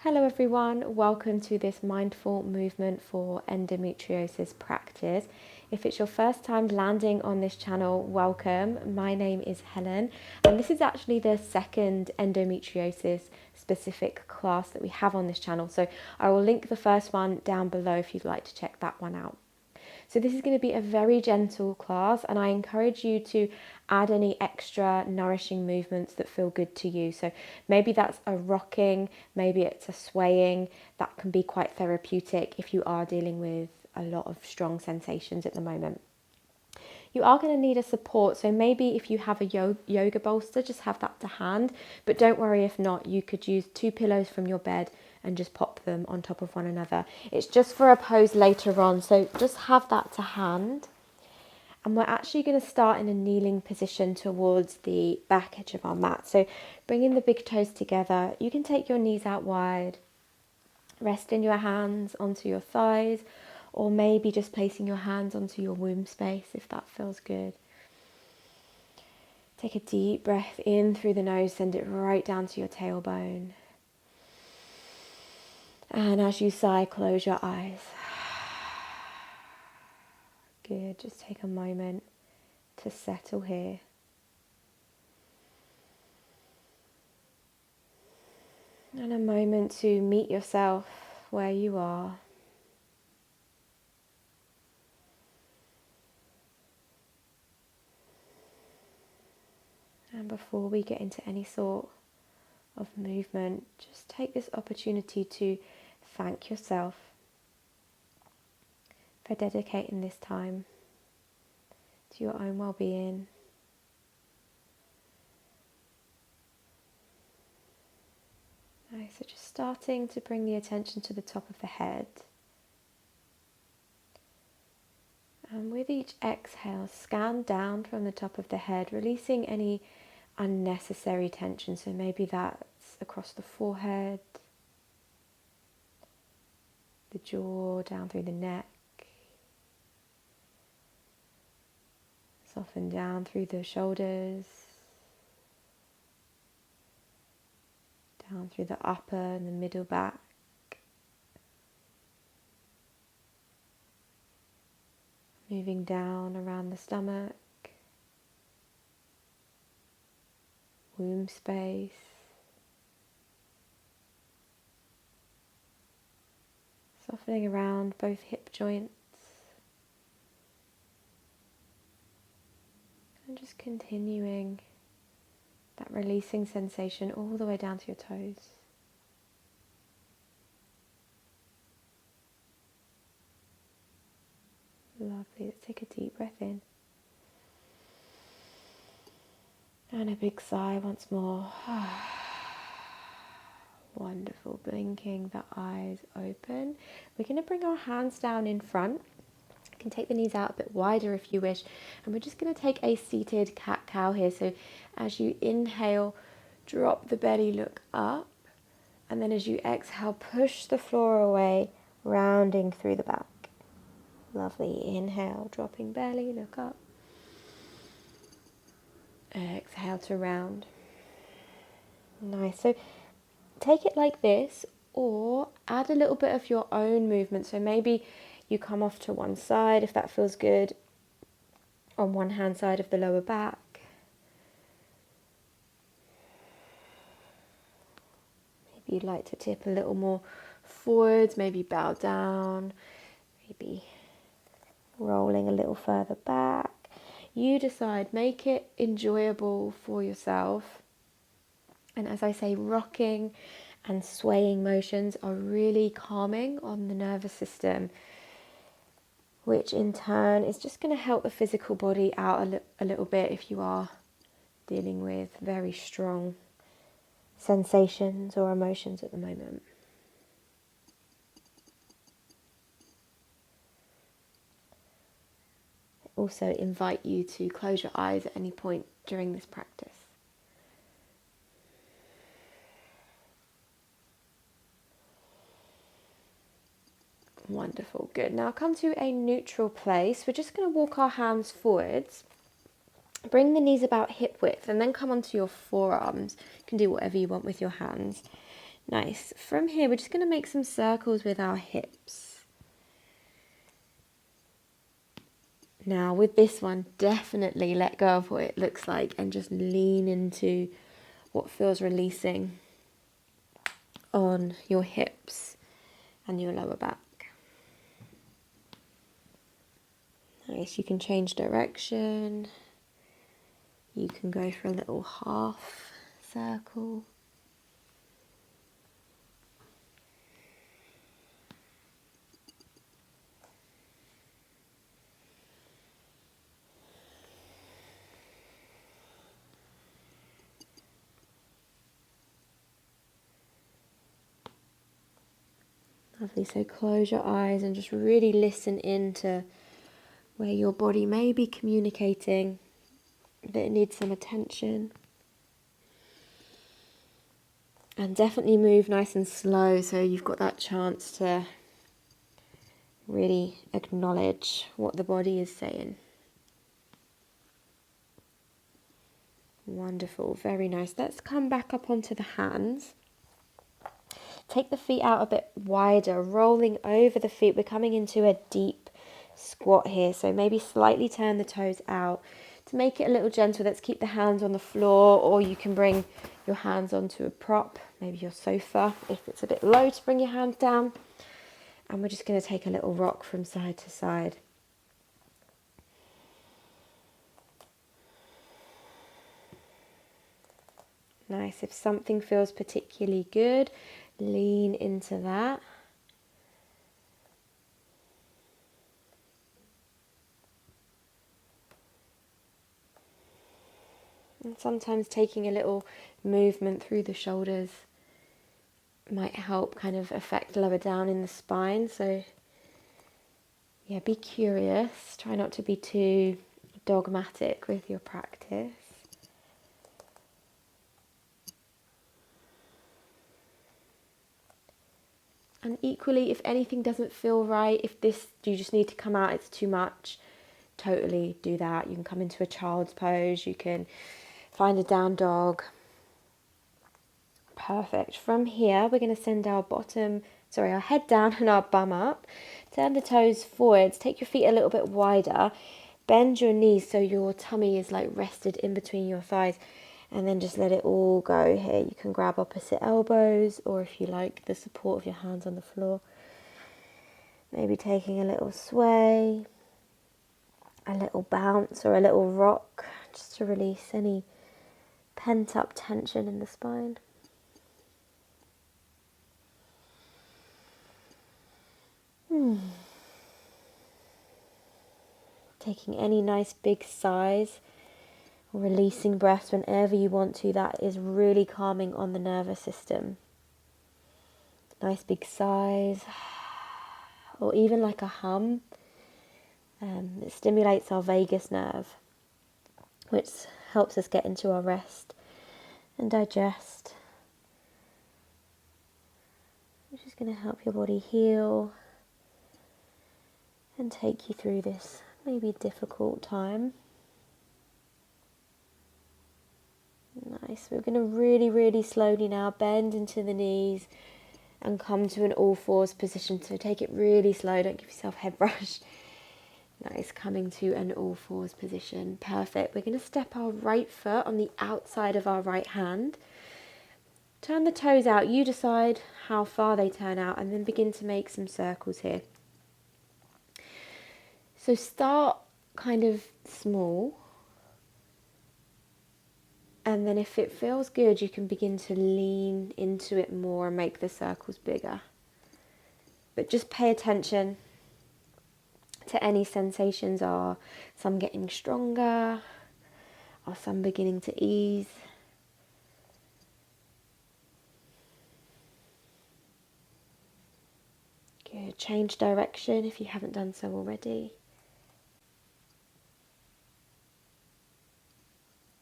Hello everyone, welcome to this mindful movement for endometriosis practice. If it's your first time landing on this channel, welcome. My name is Helen and this is actually the second endometriosis specific class that we have on this channel. So I will link the first one down below if you'd like to check that one out. So this is going to be a very gentle class and I encourage you to add any extra nourishing movements that feel good to you. So maybe that's a rocking, maybe it's a swaying. That can be quite therapeutic if you are dealing with a lot of strong sensations at the moment. You are going to need a support, so maybe if you have a yoga bolster, just have that to hand, but don't worry if not. You could use 2 pillows from your bed and just pop them on top of one another. It's just for a pose later on, so just have that to hand. And we're actually going to start in a kneeling position towards the back edge of our mat. So bringing the big toes together, you can take your knees out wide, resting your hands onto your thighs, or maybe just placing your hands onto your womb space if that feels good. Take a deep breath in through the nose, send it right down to your tailbone. And as you sigh, close your eyes. Good, just take a moment to settle here. And a moment to meet yourself where you are. And before we get into any sort of movement, just take this opportunity to thank yourself for dedicating this time to your own well-being. Nice, so just starting to bring the attention to the top of the head. And with each exhale, scan down from the top of the head, releasing any unnecessary tension. So maybe that's across the forehead, the jaw, down through the neck, soften down through the shoulders, down through the upper and the middle back, moving down around the stomach, womb space, softening around both hip joints, and just continuing that releasing sensation all the way down to your toes. Lovely. Let's take a deep breath in. And a big sigh once more. Wonderful. Blinking the eyes open. We're going to bring our hands down in front. You can take the knees out a bit wider if you wish. And we're just going to take a seated cat-cow here. So as you inhale, drop the belly, look up. And then as you exhale, push the floor away, rounding through the back. Lovely. Inhale, dropping belly, look up. Exhale to round. Nice. So take it like this, or add a little bit of your own movement. So maybe you come off to one side if that feels good, on one hand side of the lower back. Maybe you'd like to tip a little more forwards, maybe bow down, maybe rolling a little further back. You decide, make it enjoyable for yourself. And as I say, rocking and swaying motions are really calming on the nervous system, which in turn is just going to help the physical body out a little bit if you are dealing with very strong sensations or emotions at the moment. Also invite you to close your eyes at any point during this practice. Wonderful, good. Now come to a neutral place. We're just going to walk our hands forwards. Bring the knees about hip width and then come onto your forearms. You can do whatever you want with your hands. Nice. From here, we're just going to make some circles with our hips. Now, with this one, definitely let go of what it looks like and just lean into what feels releasing on your hips and your lower back. Nice. You can change direction. You can go for a little half circle. Lovely. So close your eyes and just really listen into where your body may be communicating that it needs some attention. And definitely move nice and slow so you've got that chance to really acknowledge what the body is saying. Wonderful, very nice. Let's come back up onto the hands. Take the feet out a bit wider, rolling over the feet. We're coming into a deep squat here, so maybe slightly turn the toes out. To make it a little gentle, let's keep the hands on the floor, or you can bring your hands onto a prop, maybe your sofa, if it's a bit low to bring your hands down. And we're just going to take a little rock from side to side. Nice. If something feels particularly good, lean into that. And sometimes taking a little movement through the shoulders might help kind of affect lower down in the spine. So yeah, be curious. Try not to be too dogmatic with your practice. And equally, if anything doesn't feel right, if you just need to come out, it's too much, totally do that. You can come into a child's pose, you can find a down dog. Perfect. From here, we're going to send our head down and our bum up. Turn the toes forwards, take your feet a little bit wider, bend your knees so your tummy is like rested in between your thighs. And then just let it all go here. You can grab opposite elbows, or if you like, the support of your hands on the floor. Maybe taking a little sway, a little bounce, or a little rock, just to release any pent-up tension in the spine. Taking any nice big sighs. Releasing breaths whenever you want to. That is really calming on the nervous system. Nice big sighs, or even like a hum. It stimulates our vagus nerve, which helps us get into our rest and digest, which is going to help your body heal and take you through this maybe difficult time. Nice. We're going to really, really slowly now bend into the knees and come to an all fours position. So take it really slow. Don't give yourself a head rush. Nice. Coming to an all fours position. Perfect. We're going to step our right foot on the outside of our right hand. Turn the toes out. You decide how far they turn out, and then begin to make some circles here. So start kind of small. And then if it feels good, you can begin to lean into it more and make the circles bigger. But just pay attention to any sensations. Are some getting stronger? Are some beginning to ease? Good. Change direction if you haven't done so already.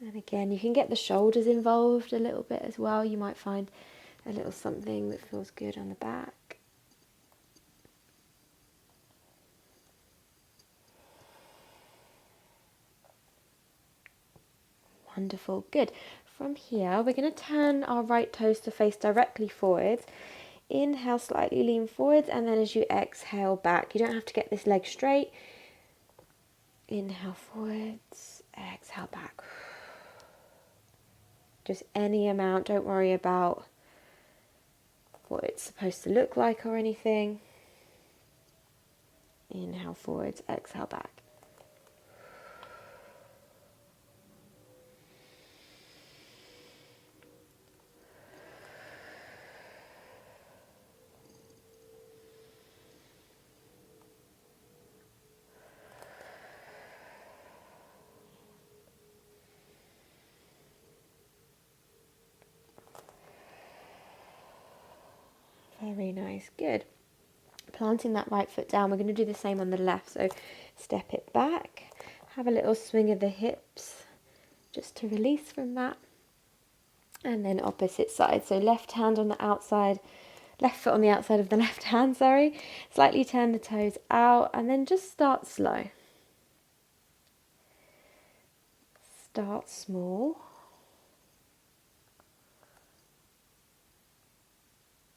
And again, you can get the shoulders involved a little bit as well. You might find a little something that feels good on the back. Wonderful. Good. From here, we're going to turn our right toes to face directly forwards. Inhale, slightly lean forwards, and then as you exhale back, you don't have to get this leg straight. Inhale forwards, exhale back. Just any amount, don't worry about what it's supposed to look like or anything. Inhale forwards, exhale back. Very nice, good. Planting that right foot down, we're going to do the same on the left. So step it back, have a little swing of the hips just to release from that. And then opposite side. So left hand on the outside, left foot on the outside of the left hand, sorry. Slightly turn the toes out and then just start slow. Start small.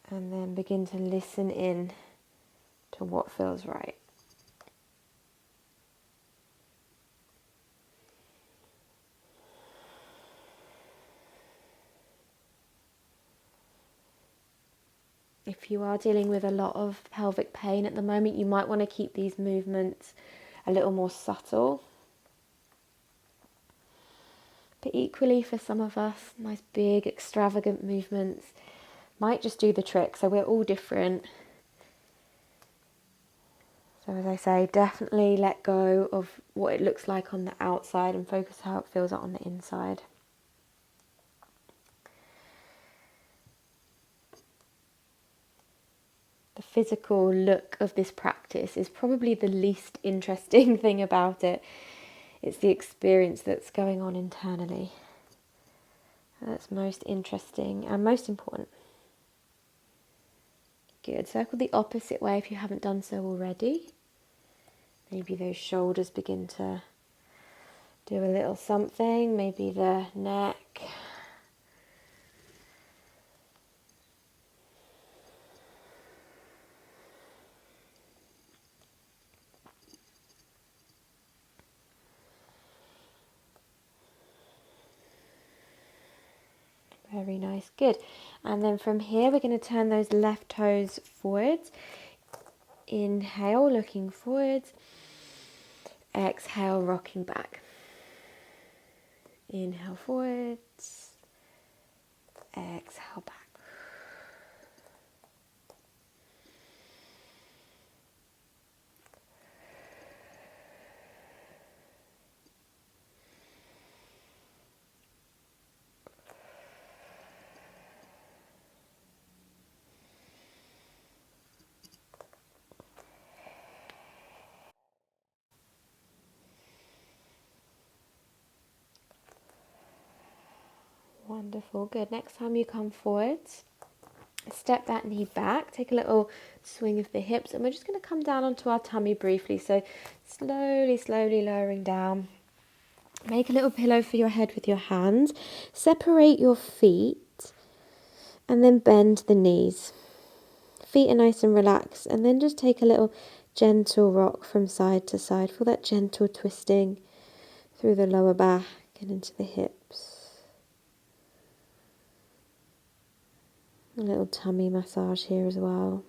And then begin to listen in to what feels right. If you are dealing with a lot of pelvic pain at the moment, you might want to keep these movements a little more subtle. But equally for some of us, nice big extravagant movements might just do the trick. So we're all different. So as I say, definitely let go of what it looks like on the outside and focus how it feels on the inside. The physical look of this practice is probably the least interesting thing about it. It's the experience that's going on internally that's most interesting and most important. Good. Circle the opposite way if you haven't done so already. Maybe those shoulders begin to do a little something. Maybe the neck. Very nice, good. And then from here, we're going to turn those left toes forwards. Inhale, looking forwards. Exhale, rocking back. Inhale forwards. Exhale back. Wonderful, good. Next time you come forwards, step that knee back, take a little swing of the hips, and we're just going to come down onto our tummy briefly. So slowly, slowly lowering down. Make a little pillow for your head with your hands. Separate your feet and then bend the knees. Feet are nice and relaxed, and then just take a little gentle rock from side to side. Feel that gentle twisting through the lower back and into the hips. A little tummy massage here as well.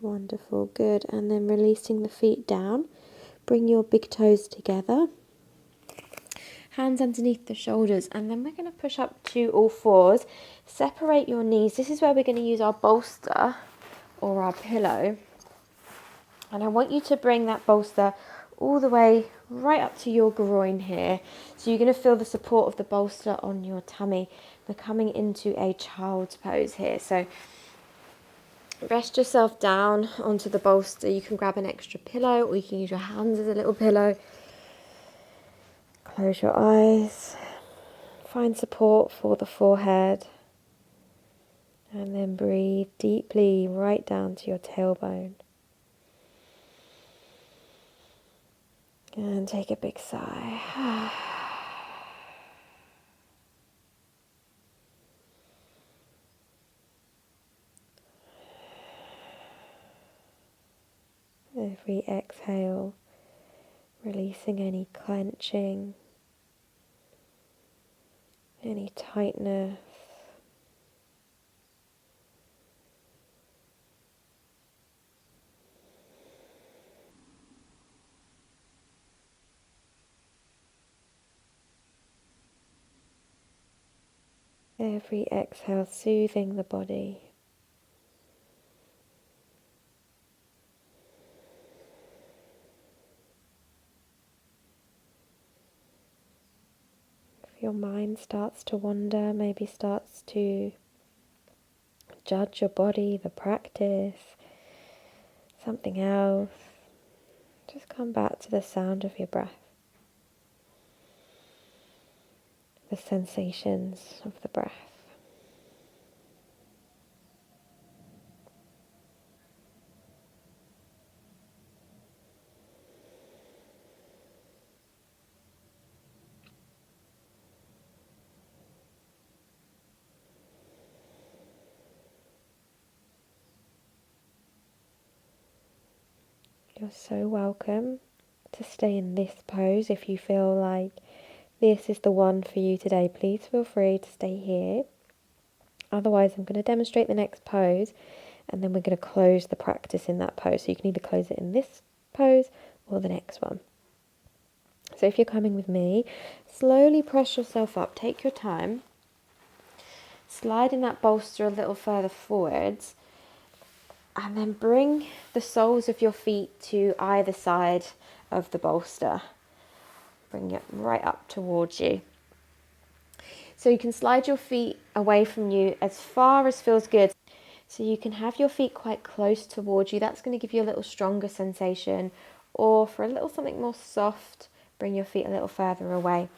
Wonderful, good. And then releasing the feet down. Bring your big toes together. Hands underneath the shoulders, and then we're going to push up to all fours. Separate your knees. This is where we're going to use our bolster or our pillow. And I want you to bring that bolster all the way right up to your groin here. So you're going to feel the support of the bolster on your tummy. We're coming into a child's pose here. So rest yourself down onto the bolster. You can grab an extra pillow or you can use your hands as a little pillow. Close your eyes, find support for the forehead, and then breathe deeply right down to your tailbone. And take a big sigh. Every exhale, releasing any clenching, any tightness. Every exhale soothing the body. If your mind starts to wander, maybe starts to judge your body, the practice, something else, just come back to the sound of your breath, the sensations of the breath. You're so welcome to stay in this pose if you feel like this is the one for you today. Please feel free to stay here. Otherwise, I'm going to demonstrate the next pose and then we're going to close the practice in that pose. So you can either close it in this pose or the next one. So if you're coming with me, slowly press yourself up. Take your time. Sliding that bolster a little further forwards. And then bring the soles of your feet to either side of the bolster. Bring it right up towards you. So you can slide your feet away from you as far as feels good. So you can have your feet quite close towards you. That's going to give you a little stronger sensation. Or for a little something more soft, bring your feet a little further away.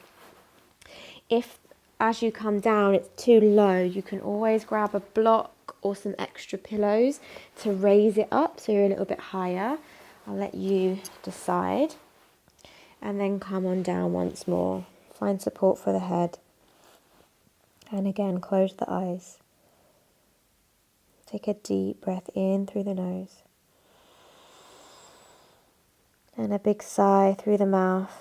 If as you come down it's too low, you can always grab a block or some extra pillows to raise it up so you're a little bit higher. I'll let you decide. And then come on down once more. Find support for the head. And again, close the eyes. Take a deep breath in through the nose. And a big sigh through the mouth.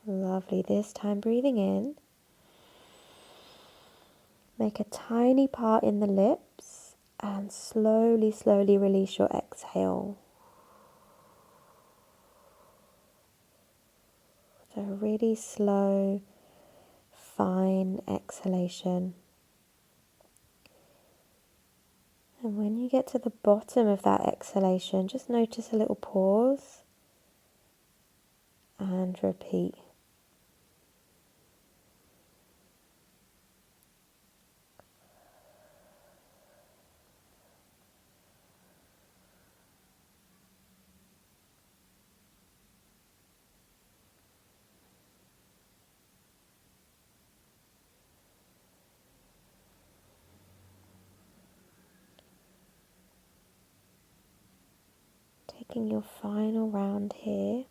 Lovely. This time breathing in. Make a tiny part in the lips and slowly, slowly release your exhale. So really slow, fine exhalation. And when you get to the bottom of that exhalation, just notice a little pause and repeat. Taking your final round here.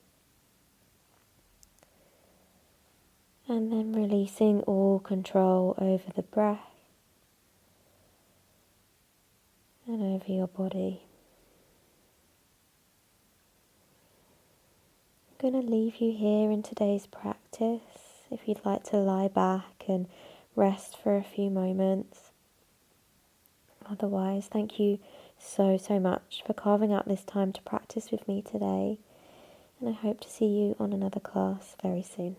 And then releasing all control over the breath and over your body. I'm going to leave you here in today's practice if you'd like to lie back and rest for a few moments. Otherwise, thank you so much for carving out this time to practice with me today, and I hope to see you on another class very soon.